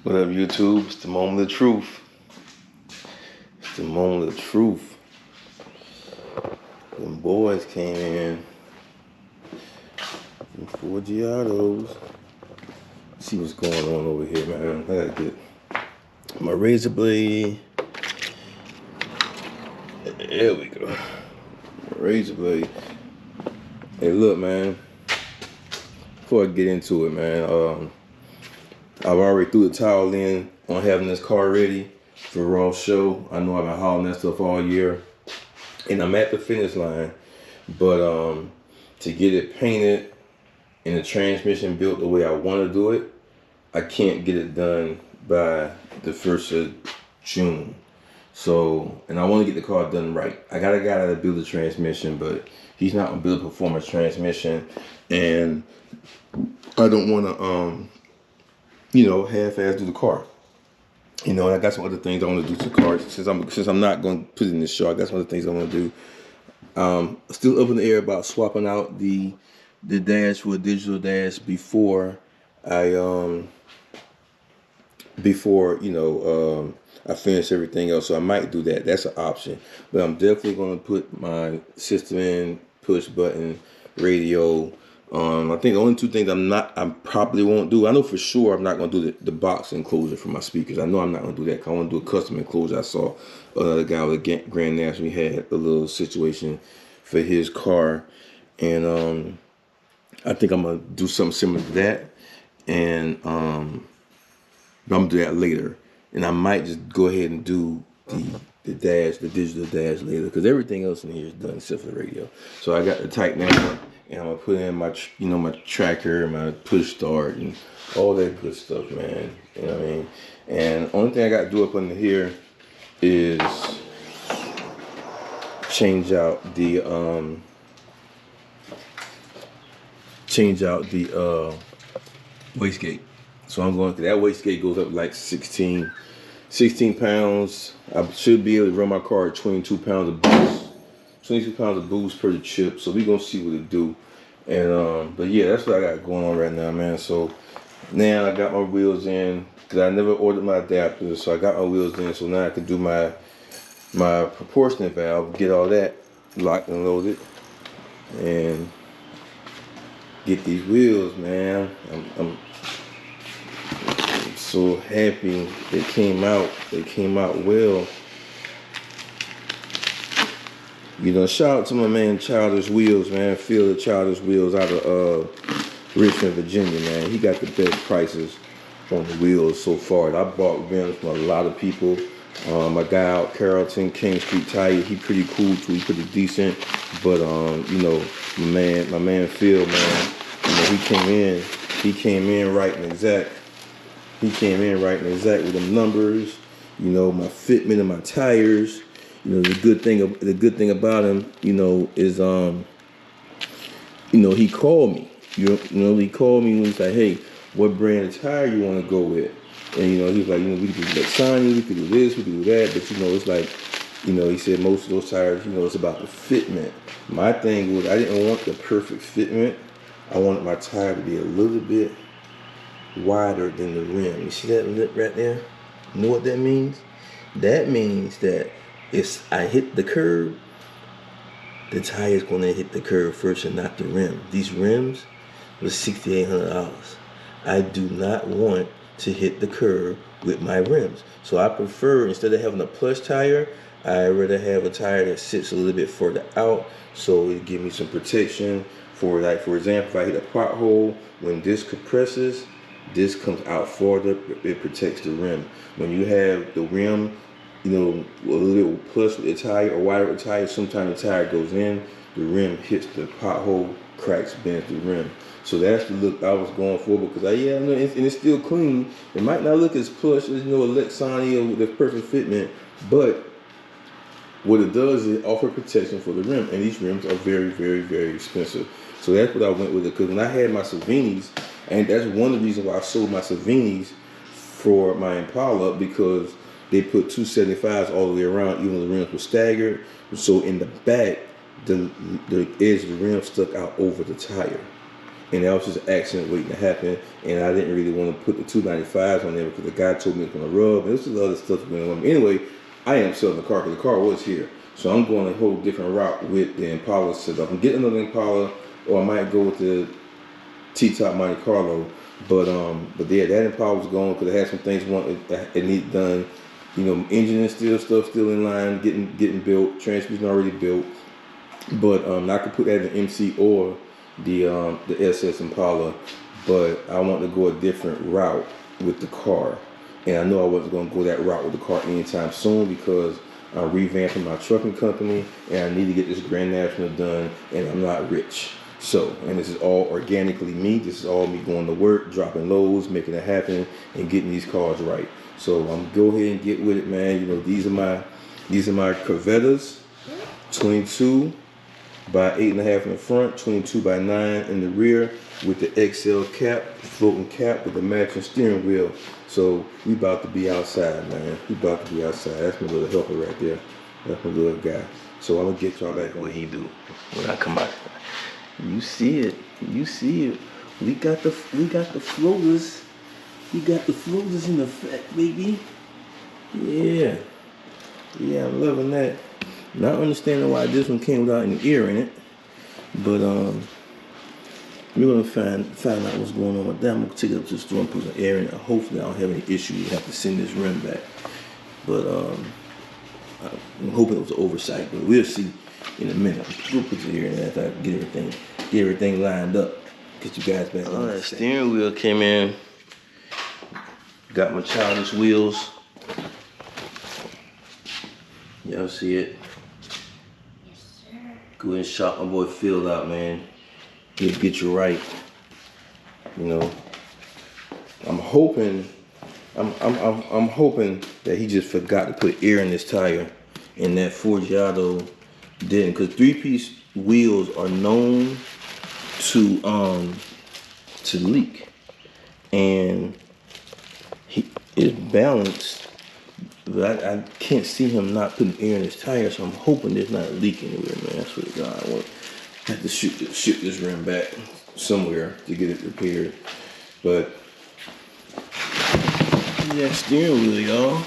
What up, YouTube? It's the moment of truth. It's the moment of truth. Them boys came in. Them Forgiatos. See what's going on over here, man. I gotta get my razor blade. There we go. My razor blade. Hey, look, man. Before I get into it, man, I've already threw the towel in on having this car ready for Raw show. I know I've been hauling that stuff all year, and I'm at the finish line. But to get it painted and the transmission built the way I want to do it, I can't get it done by the 1st of June. So, and I want to get the car done right. I got a guy that'll build the transmission, but he's not gonna build a performance transmission, and I don't want to half-ass do the car. And I got some other things I want to do to the car. Since I'm not going to put it in the show, I got some other things I want to do. Still up in the air about swapping out the dash for a digital dash before I finish everything else. So I might do that. That's an option. But I'm definitely going to put my system in, push button, radio. I think the only two things I probably won't do. I know for sure I'm not gonna do the box enclosure for my speakers. I know I'm not gonna do that. Cause I want to do a custom enclosure. I saw another guy with a Grand National. He had a little situation for his car, and I think I'm gonna do something similar to that. And I'm gonna do that later. And I might just go ahead and do the digital dash later, because everything else in here is done except for the radio. So I got the tighten that up. And I'm gonna put in my, my tracker, my push start, and all that good stuff, man. You know what I mean? And only thing I got to do up under here is change out the wastegate. So I'm going to, that wastegate goes up like 16 pounds. I should be able to run my car at 22 pounds of boost. 22 pounds of boost per the chip, so we gonna see what it do. And but yeah, that's what I got going on right now, man. So now I got my wheels in, because I never ordered my adapters, so I got my wheels in. So now I can do my proportionate valve, get all that locked and loaded, and get these wheels, man. I'm so happy they came out. They came out well. Shout out to my man Childish Wheels, man. Phil the Childish Wheels out of Richmond, Virginia, man. He got the best prices on the wheels so far. I bought rims from a lot of people. My guy out Carrollton, King Street Tire, he pretty cool too. He pretty decent. But my man Phil, man, he came in right and exact. He came in right and exact with them numbers. My fitment of my tires. The good thing about him, is he called me. He called me when he's like, hey, what brand of tire you want to go with? And he's like, we could do Lexani, we could do this, we could do that, but it's like, he said most of those tires, it's about the fitment. My thing was, I didn't want the perfect fitment. I wanted my tire to be a little bit wider than the rim. You see that lip right there? You know what that means? That means that if I hit the curb, the tire is going to hit the curb first and not the rim. These rims was $6,800. I do not want to hit the curb with my rims. So I prefer, instead of having a plush tire, I'd rather have a tire that sits a little bit further out, so it gives me some protection for, like, for example, if I hit a pothole, when this compresses, this comes out farther, it protects the rim. When you have the rim, a little plus with the tire or wider with the tire, sometimes the tire goes in, the rim hits the pothole, cracks, bends the rim. So that's the look I was going for, because and it's still clean. It might not look as plush as a Lexani or the perfect fitment, but what it does is offer protection for the rim, and these rims are very, very, very expensive. So that's what I went with it, because when I had my Savinis, and that's one of the reasons why I sold my Savinis for my Impala, because they put 275s all the way around, even the rims were staggered. So in the back, the edge of the rim stuck out over the tire. and that was just an accident waiting to happen. And I didn't really want to put the 295s on there because the guy told me it was going to rub. And this is other stuff going on. Anyway, I am selling the car because the car was here. So I'm going a whole different route with the Impala setup. I'm getting another Impala, or I might go with the T-Top Monte Carlo. But yeah, that Impala was going because it had some things it needed done. You know, engine and stuff still in line, getting built. Transmission already built. But I could put that in the MC or the SS Impala. But I want to go a different route with the car. And I know I wasn't going to go that route with the car anytime soon because I'm revamping my trucking company and I need to get this Grand National done, and I'm not rich. So, and this is all organically me. This is all me going to work, dropping loads, making it happen, and getting these cars right. So I'm go ahead and get with it, man. You know, these are my Corvettas, 22 by 8.5 in the front, 22 by 9 in the rear, with the XL cap, floating cap with the matching steering wheel. So we about to be outside, man. We about to be outside. That's my little helper right there. That's my little guy. So I'm gonna get y'all back on what he do when I come out. You see it. You see it. We got the floaters. We got the floaters in effect, baby. Yeah. Yeah, I'm loving that. Not understanding why this one came without any ear in it. But we're gonna find out what's going on with that. I'm gonna take it up to the store and put some air in it. Hopefully I don't have any issues. We have to send this rim back. But I'm hoping it was an oversight, but we'll see in a minute. We'll put the air in there after I get everything lined up. Get you guys back on. That steering wheel came in. Got my childish wheels. Y'all see it? Yes, sir. Go ahead and shop my boy Phil out, man. Get you right. You know, I'm hoping that he just forgot to put air in this tire, and that Forgiato didn't. Cause 3-piece wheels are known to leak, and he is balanced, but I can't see him not putting air in his tire. So I'm hoping there's not a leak anywhere, man. I swear to God, I have to ship this rim back somewhere to get it repaired. But yeah, steering wheel, y'all.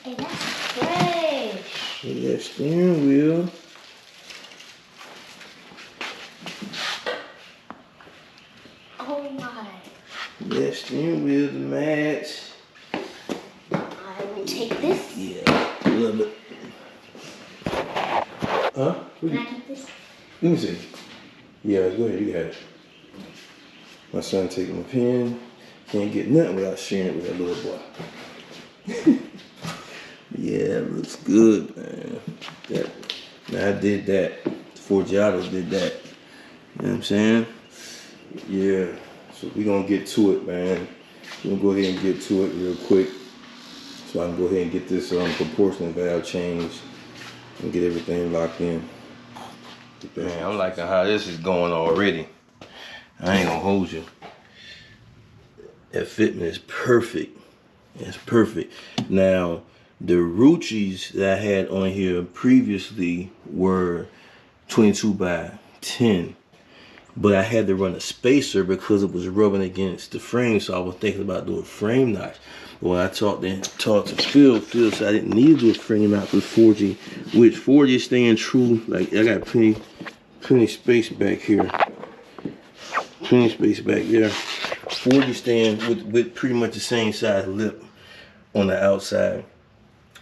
Hey, that's fresh. Yeah, steering wheel. Oh my. Yeah, steering wheel to match. I will take this. Yeah, a little bit. Huh? Can I keep this? Let me see. Yeah, go ahead, you got it. My son taking my pen. Can't get nothing without sharing it with that little boy. Yeah, it looks good, man. Now I did that. Forgiato did that. You know what I'm saying? Yeah. So we're gonna get to it, man. We're gonna go ahead and get to it real quick. So I can go ahead and get this proportional valve changed and get everything locked in. Man, I'm liking how this is going already. I ain't gonna hold you. That fitment is perfect. It's perfect. Now, the Ruchis that I had on here previously were 22 by 10. But I had to run a spacer because it was rubbing against the frame, so I was thinking about doing frame notch. But when I talked to Phil said I didn't need to do a frame notch with Forgy, which Forgy is staying true. Like, I got plenty space back here. Plenty space back there. Forgy staying with pretty much the same size lip on the outside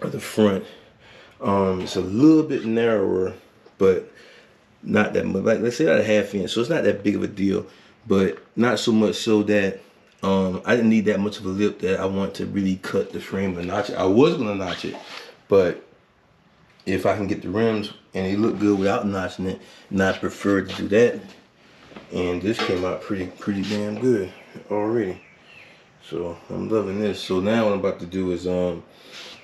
of the front. It's a little bit narrower, but not that much. Like, let's say that a half inch, so it's not that big of a deal, but not so much so that I didn't need that much of a lip that I want to really cut the frame and notch it. I was gonna notch it, but if I can get the rims and they look good without notching it, and I prefer to do that. And this came out pretty damn good already. So I'm loving this. So now what I'm about to do is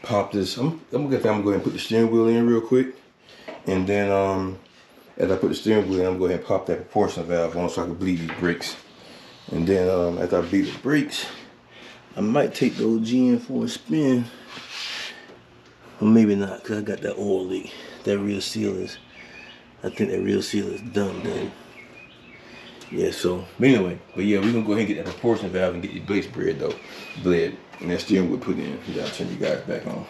pop this. I'm gonna go ahead and put the steering wheel in real quick, and then as I put the steering wheel in, I'm gonna go ahead and pop that proportional valve on so I can bleed these brakes. And then after I bleed the brakes, I might take the OG in for a spin, or maybe not, because I got that oil leak. That rear seal is, I think that rear seal is done. Yeah, so anyway, but yeah, we're gonna go ahead and get that proportion valve and get the base bled though. Bled. And that steering wheel put in. Yeah, I'll turn you guys back on.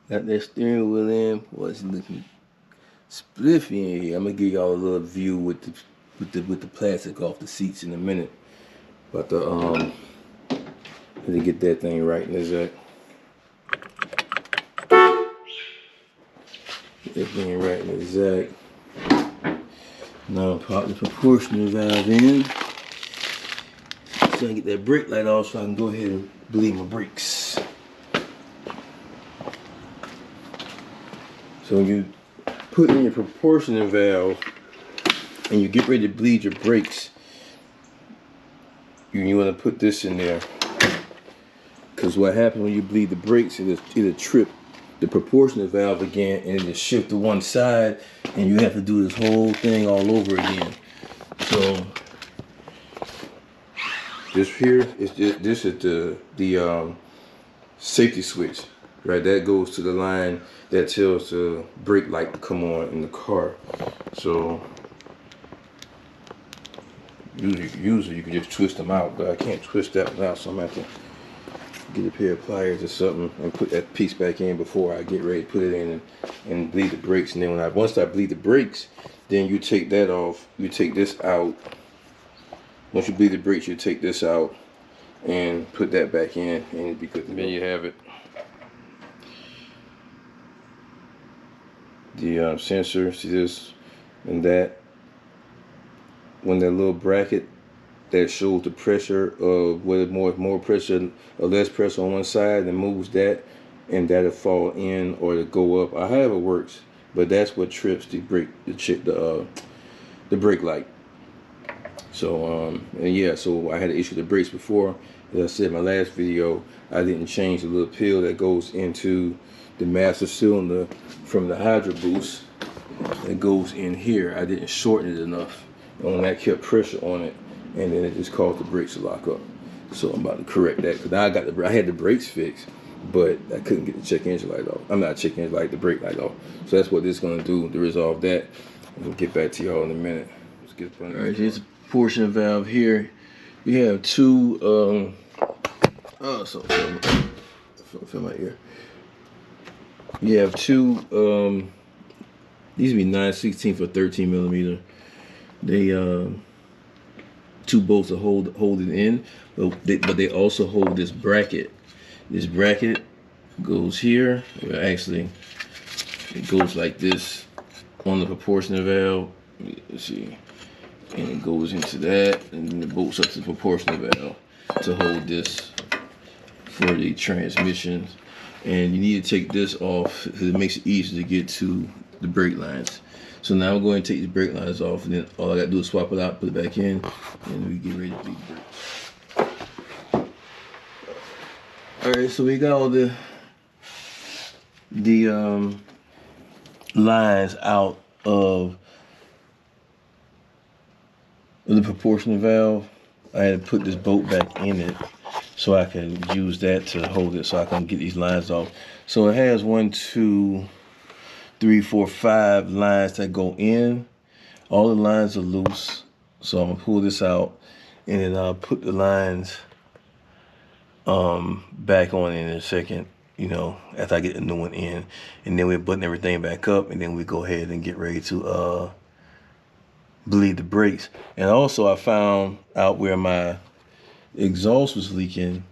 Got that steering wheel in. What's looking spliffy in here. I'm gonna give y'all a little view with the plastic off the seats in a minute. But the to get that thing right in exact. Get that thing right in exact. Now pop the proportional valve in. So I get that brake light off so I can go ahead and bleed my brakes. So when you put in your proportional valve and you get ready to bleed your brakes, you want to put this in there. Because what happens when you bleed the brakes, it'll trip the proportional valve again and it'll shift to one side and you have to do this whole thing all over again. So this here is this is the safety switch, right? That goes to the line that tells the brake light to come on in the car. So usually you can just twist them out, but I can't twist that one out, so I'm gonna have to get a pair of pliers or something and put that piece back in before I get ready to put it in and bleed the brakes. And then once I bleed the brakes, then you take that off, you take this out. Once you bleed the brakes, you take this out and put that back in and it'll be good. There you have it. The sensor, see this and that. When that little bracket that shows the pressure of whether more pressure or less pressure on one side, and moves that, and that'll fall in or it'll go up. However it works, but that's what trips the brake, the brake light. So and yeah, so I had to issue the brakes before. As I said in my last video, I didn't change the little pill that goes into the master cylinder from the hydro boost that goes in here. I didn't shorten it enough, and that kept pressure on it, and then it just caused the brakes to lock up. So I'm about to correct that because I had the brakes fixed, but I couldn't get the check engine light off. I'm not check engine light, the brake light off. So that's what this is gonna do to resolve that. We'll get back to y'all in a minute. Let's get up on. All right, here's a portion valve here. We have two. Feel my ear. You have two. These would be 9/16 for 13 millimeter. They two bolts that hold it in, but they also hold this bracket. This bracket goes here. Well, actually, it goes like this on the proportional valve. Let's see, and it goes into that, and then it bolts up to the proportional valve to hold this for the transmission. And you need to take this off because it makes it easier to get to the brake lines. So now I'm going to take these brake lines off, and then all I got to do is swap it out, put it back in, and we get ready to bleed the brakes. All right, so we got all the lines out of the proportional valve. I had to put this bolt back in it so I can use that to hold it, so I can get these lines off. So it has 1, 2, 3, 4, 5 lines that go in. All the lines are loose, so I'm gonna pull this out, and then I'll put the lines back on in a second, you know, after I get the new one in, and then we button everything back up, and then we go ahead and get ready to bleed the brakes. And also I found out where my exhaust was leaking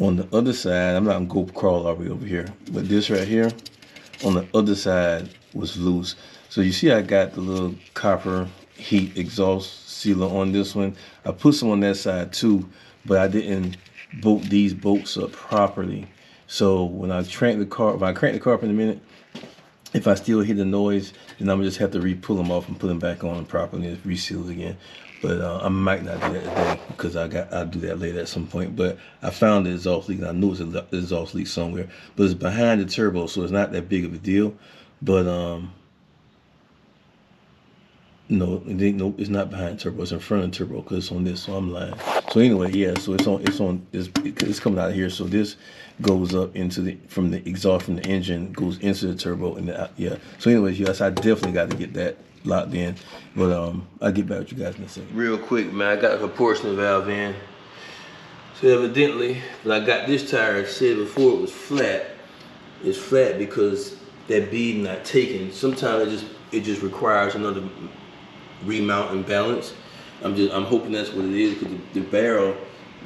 on the other side. I'm not gonna go crawl all the way over here, but this right here on the other side was loose. So you see I got the little copper heat exhaust sealer on this one. I put some on that side too, but I didn't bolt these bolts up properly. So when I crank the car, if I crank the car up in a minute, if I still hear the noise, then I'm gonna just have to re-pull them off and put them back on properly and reseal it again. But I might not do that today because I'll do that later at some point. But I found the exhaust leak, and I knew it was an exhaust leak somewhere. But it's behind the turbo, so it's not that big of a deal. But No, nope, it's not behind turbo. It's in front of turbo because it's on this. So I'm lying. So anyway, yeah. So it's coming out of here. So this goes up into from the exhaust from the engine, goes into the turbo, and yeah. So anyways, yes, I definitely got to get that locked in. But I'll get back with you guys in a second. Real quick, man. I got the proportional valve in. So evidently, when I got this tire, I said before it was flat. It's flat because that bead not taken. Sometimes it just requires another remount and balance. I'm hoping that's what it is because the barrel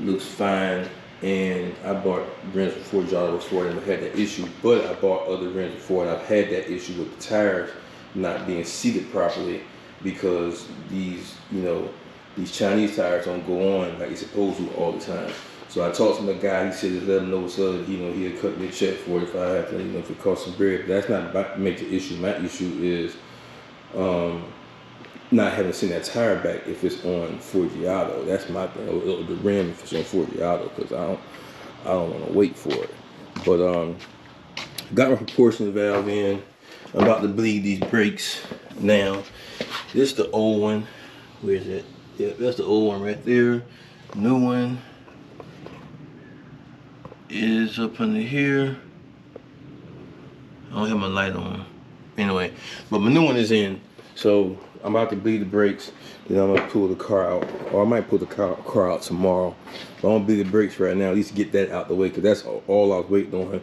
looks fine, and I bought rims before Forgiato before and I had that issue, but I bought other rims before and I've had that issue with the tires not being seated properly because these Chinese tires don't go on like it's supposed to all the time. So I talked to the guy, he said just let him know what's up, he'll cut me a check for it if I have to, if it costs some bread. But that's not about to make the issue. My issue is not having seen that tire back if it's on Forgiato. That's my thing. Or the rim if it's on Forgiato, because I don't want to wait for it. But got my proportional valve in. I'm about to bleed these brakes now. This is the old one. Where is it? Yeah, that's the old one right there. New one is up under here. I don't have my light on. Anyway, but my new one is in. So I'm about to bleed the brakes, then I'm gonna pull the car out, or I might pull the car out tomorrow. But I'm gonna bleed the brakes right now, at least get that out the way, because that's all I was waiting on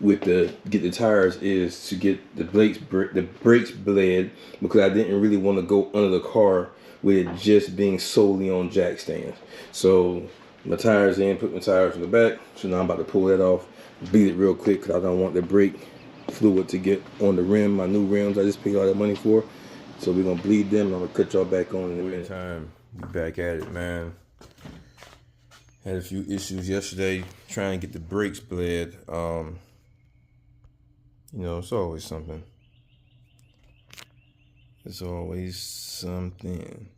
with get the tires is to get the brakes bled, because I didn't really want to go under the car with it just being solely on jack stands. So my tires in, put my tires in the back. So now I'm about to pull that off, bleed it real quick, because I don't want the brake fluid to get on the rim, my new rims I just paid all that money for. So we're gonna bleed them. I'm gonna cut y'all back on in a minute. Time, be back at it, man. Had a few issues yesterday trying to get the brakes bled. It's always something. It's always something.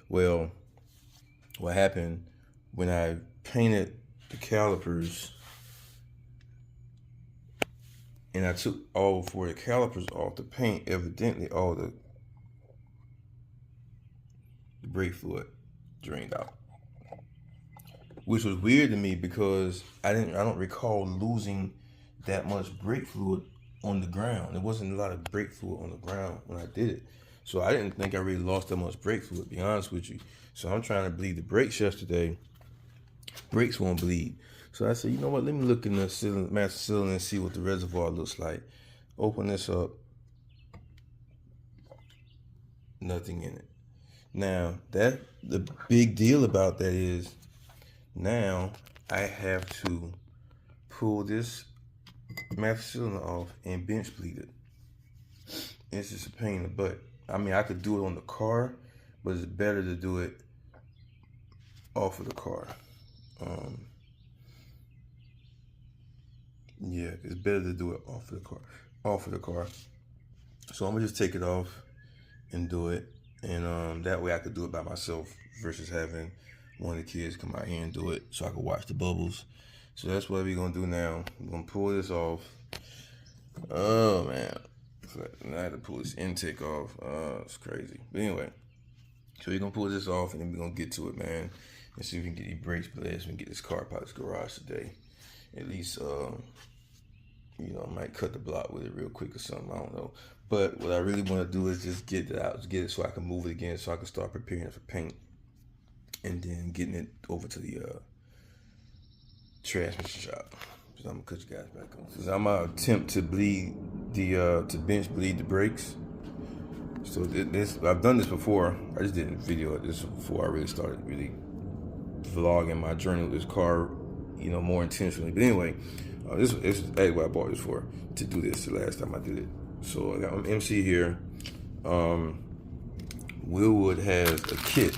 Well, what happened when I painted the calipers and I took all 4 of the calipers off the paint, evidently all the brake fluid drained out. Which was weird to me because I don't recall losing that much brake fluid on the ground. There wasn't a lot of brake fluid on the ground when I did it. So I didn't think I really lost that much brake fluid, to be honest with you. So I'm trying to bleed the brakes yesterday. Brakes won't bleed. So I said, you know what, let me look in the master cylinder and see what the reservoir looks like. Open this up. Nothing in it. Now, the big deal about that is now I have to pull this master cylinder off and bench bleed it. It's just a pain in the butt. I mean, I could do it on the car, but it's better to do it off of the car. Yeah, it's better to do it off of the car. So I'm gonna just take it off and do it, and that way I could do it by myself versus having one of the kids come out here and do it so I can watch the bubbles. So that's what we're gonna do now. We're gonna pull this off. Oh man, I had to pull this intake off. It's crazy. But anyway, so we're gonna pull this off and then we're gonna get to it, man, and see if we can get these brakes bled so we can get this car out of this garage today. At least, I might cut the block with it real quick or something. I don't know. But what I really want to do is just get it out, get it so I can move it again, so I can start preparing it for paint, and then getting it over to the transmission shop. So I'm gonna cut you guys back on. So I'm gonna attempt to bleed to bench bleed the brakes. So I've done this before. I just didn't video this before I really started really vlogging my journey with this car, more intentionally. But anyway, this is what I bought this for, to do this the last time I did it. So I got my MC here. Willwood has a kit,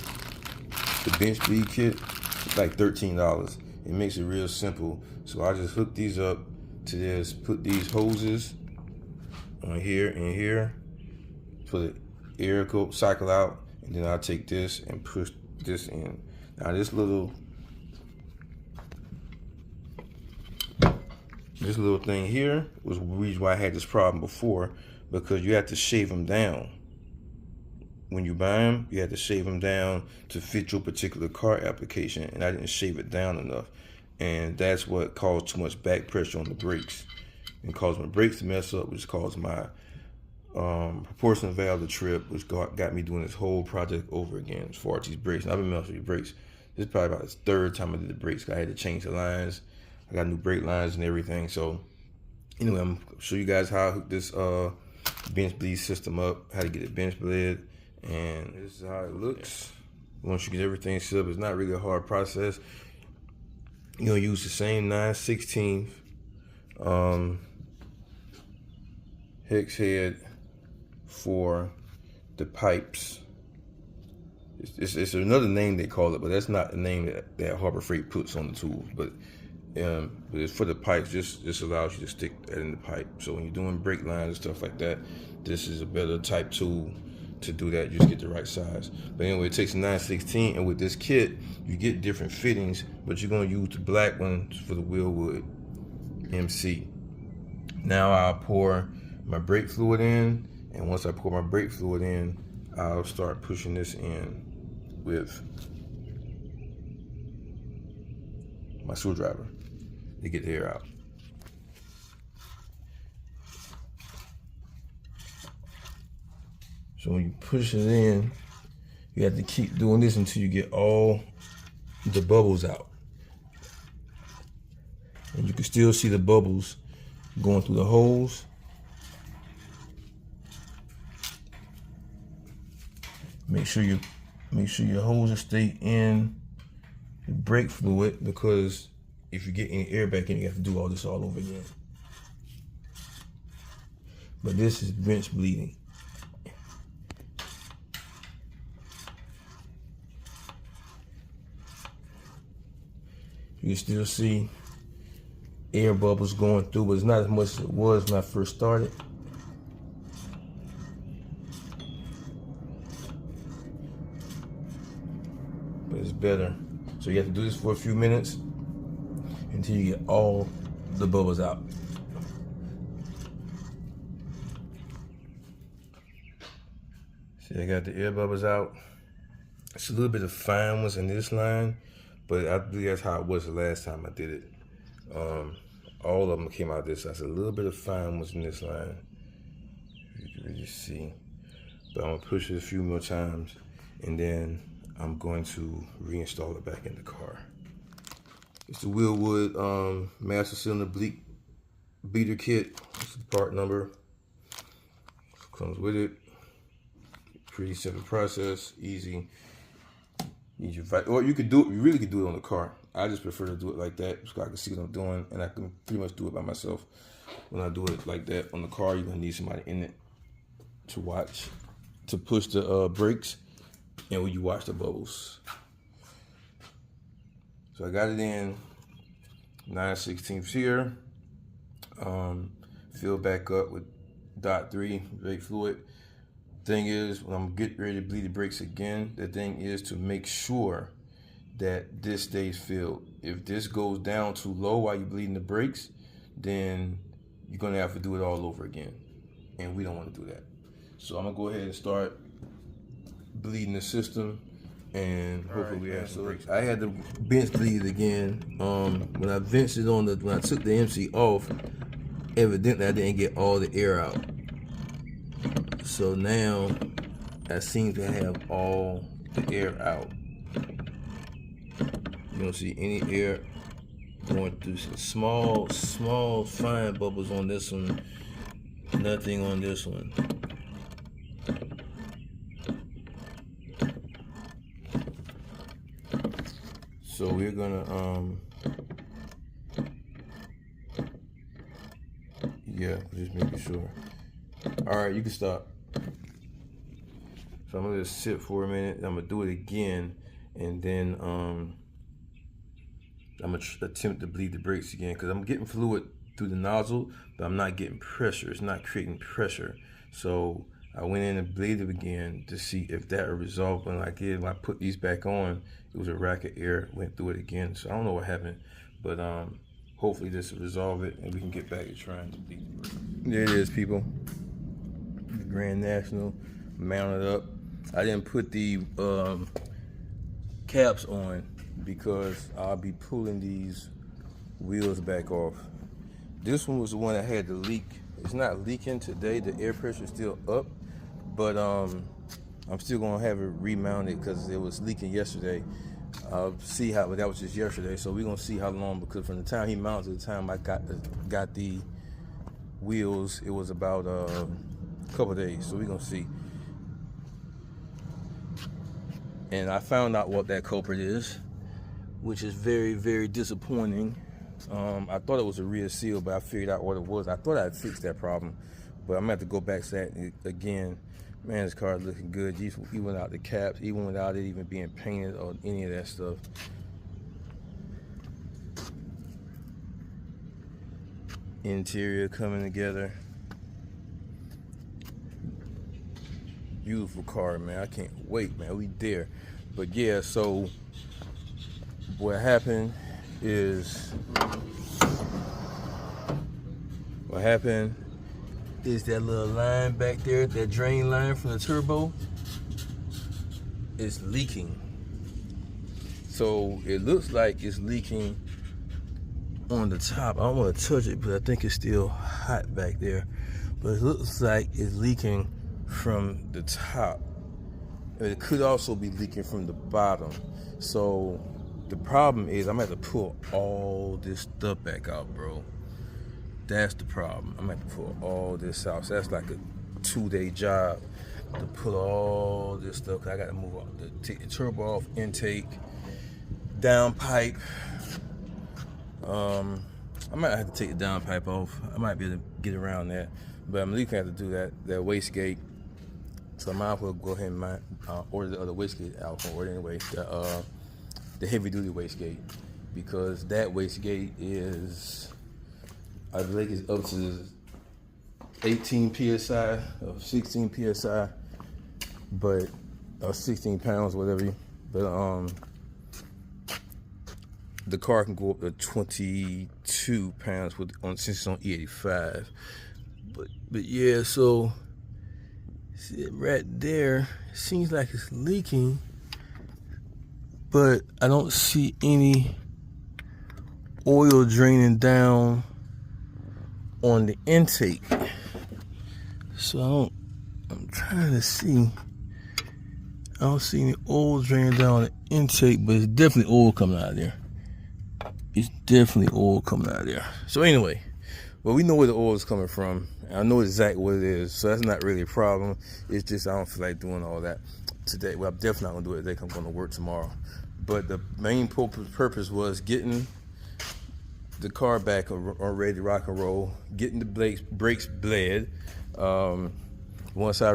the bench bleed kit. It's like $13. It makes it real simple. So I just hook these up to this, put these hoses on here and here for the air go cycle out, and then I take this and push this in. Now this little thing here was the reason why I had this problem before, because you have to shave them down. when you buy them, you have to shave them down to fit your particular car application, and I didn't shave it down enough, and that's what caused too much back pressure on the brakes and caused my brakes to mess up, which caused my proportional valve to trip, which got me doing this whole project over again as far as these brakes. And I've been messing with brakes. This is probably about the third time I did the brakes. I had to change the lines. I got new brake lines and everything. So anyway, I'm gonna show you guys how I hook this bench bleed system up, how to get it bench bled, and this is how it looks. Once you get everything set up, it's not really a hard process. You're gonna use the same 9/16 hex head for the pipes. It's another name they call it, but that's not the name that Harbor Freight puts on the tools. But it's for the pipes. This allows you to stick that in the pipe. So when you're doing brake lines and stuff like that, this is a better type tool to do that. You just get the right size. But anyway, it takes a 9/16, and with this kit, you get different fittings, but you're gonna use the black one for the Wheelwood MC. Now I'll pour my brake fluid in, and once I pour my brake fluid in, I'll start pushing this in with my screwdriver to get the air out. So when you push it in, you have to keep doing this until you get all the bubbles out. And you can still see the bubbles going through the holes. Make sure your hoses stay in the brake fluid, because if you get any air back in, you have to do all this all over again. But this is bench bleeding. You can still see air bubbles going through, but it's not as much as it was when I first started. But it's better. So you have to do this for a few minutes until you get all the bubbles out. See, I got the air bubbles out. It's a little bit of fine ones in this line, but I believe that's how it was the last time I did it. All of them came out this side. So a little bit of fine ones in this line. You can really see. But I'm gonna push it a few more times, and then I'm going to reinstall it back in the car. It's the Wheelwood master cylinder bleed beater kit. This is the part number. Comes with it. Pretty simple process, easy. Or you could do it. You really could do it on the car. I just prefer to do it like that, so I can see what I'm doing, and I can pretty much do it by myself. When I do it like that on the car, you're gonna need somebody in it to watch, to push the brakes, and when you watch the bubbles. So I got it in 9/16 here. Fill back up with .3 brake fluid. Thing is, when I'm getting ready to bleed the brakes again, the thing is to make sure that this stays filled. If this goes down too low while you're bleeding the brakes, then you're gonna have to do it all over again, and we don't want to do that. So I'm gonna go ahead and start bleeding the system, and hopefully we have some brakes. I had to bench bleed it again. When I benched it on when I took the MC off, evidently I didn't get all the air out. So now I seem to have all the air out. You don't see any air going through. Some small fine bubbles on this one. Nothing on this one. So we're gonna yeah, just making sure. All right, you can stop. So I'm gonna just sit for a minute. I'm gonna do it again, and then I'm gonna attempt to bleed the brakes again, because I'm getting fluid through the nozzle, but I'm not getting pressure. It's not creating pressure. So I went in and bleeded again to see if that would resolve. And like when I put these back on, it was a rack of air went through it again. So I don't know what happened, but hopefully this will resolve it, and we can get back to trying to bleed the brakes. There it is, people. The Grand National mounted up. I didn't put the caps on because I'll be pulling these wheels back off. This one was the one that had the leak. It's not leaking today. The air pressure is still up, but I'm still gonna have it remounted because it was leaking yesterday. I'll see how, but that was just yesterday, so we're gonna see how long, because from the time he mounted to the time I got the wheels, it was about a couple of days, so we're gonna see. And I found out what that culprit is, which is very, very disappointing. I thought it was a rear seal, but I figured out what it was. I thought I'd fixed that problem, but I'm gonna have to go back to that again. Man, this car is looking good, even without the caps, even without it even being painted or any of that stuff. Interior coming together. Beautiful car, man. I can't wait, man. We there. But yeah, so what happened is that little line back there, that drain line from the turbo, is leaking. So it looks like it's leaking on the top. I don't want to touch it, but I think it's still hot back there. But it looks like it's leaking from the top. It could also be leaking from the bottom. So the problem is I'm gonna have to pull all this stuff back out, bro. That's the problem. I'm gonna have to pull all this out. So that's like a 2-day job to pull all this stuff. 'Cause I gotta move on, take the turbo off, intake, down pipe. I might have to take the down pipe off. I might be able to get around that, but I'm at least gonna have to do that wastegate. So I might as well go ahead and order the other wastegate out from order anyway, the heavy duty wastegate, because that wastegate is, I believe it's up to 18 psi or 16 psi, but 16 pounds, whatever. But the car can go up to 22 pounds since it's on E85. But yeah, so see it right there, it seems like it's leaking, but I don't see any oil draining down on the intake. So I'm trying to see. I don't see any oil draining down the intake, but it's definitely oil coming out of there. It's definitely oil coming out of there. So anyway, well, we know where the oil is coming from. I know exactly what it is, so that's not really a problem. It's just I don't feel like doing all that today. Well, I'm definitely not gonna do it today because I'm going to work tomorrow. But the main purpose was getting the car back on ready to rock and roll, getting the brakes bled. Once I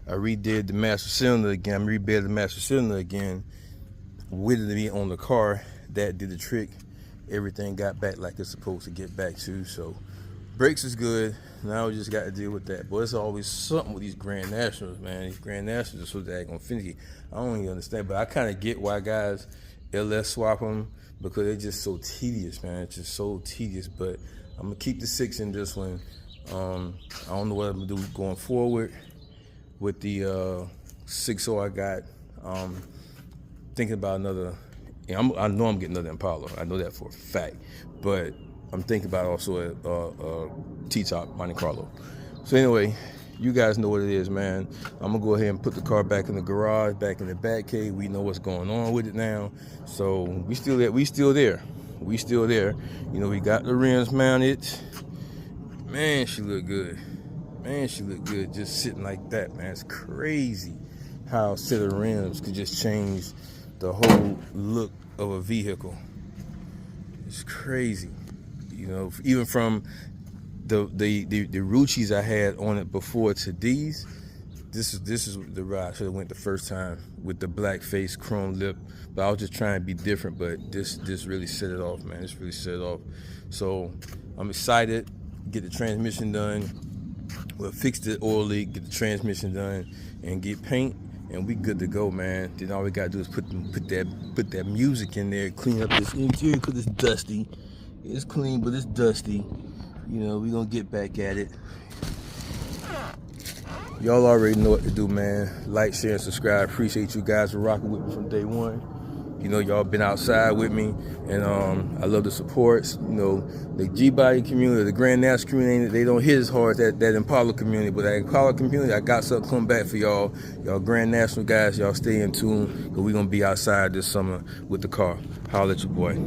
redid the master cylinder again. I rebed the master cylinder again with it on the car. That did the trick. Everything got back like it's supposed to get back to. So brakes is good. Now we just got to deal with that. But it's always something with these Grand Nationals, man. These Grand Nationals are so daggone finicky. I don't even understand. But I kind of get why guys LS swap them, because they're just so tedious, man. It's just so tedious. But I'm gonna keep the 6 in this one. I don't know what I'm gonna do going forward with the 6.0 I got. Thinking about another. I know I'm getting another Impala. I know that for a fact. But I'm thinking about also a T-top Monte Carlo. So anyway, you guys know what it is, man. I'm gonna go ahead and put the car back in the garage, back in the back cave. We know what's going on with it now. So we still there. You know, we got the rims mounted. Man, she look good. Just sitting like that, man. It's crazy how a set of rims could just change the whole look of a vehicle. It's crazy. You know, even from the Ruchis I had on it before to these, this is the ride I should have went the first time with the black face, chrome lip. But I was just trying to be different. But this really set it off, man. This really set it off. So I'm excited. Get the transmission done. We'll fix the oil leak, get the transmission done, and get paint, and we good to go, man. Then all we gotta do is put that music in there, clean up this interior because it's dusty. It's clean, but it's dusty. you know, we gonna get back at it. Y'all already know what to do, man. Like, share, and subscribe. Appreciate you guys for rocking with me from day one. You know, y'all been outside with me, and I love the supports. You know, the G-Body community, the Grand National community, they don't hit as hard as that Impala community, but that Impala community, I got something coming back for y'all. Y'all Grand National guys, y'all stay in tune, because we going to be outside this summer with the car. Holla at your boy.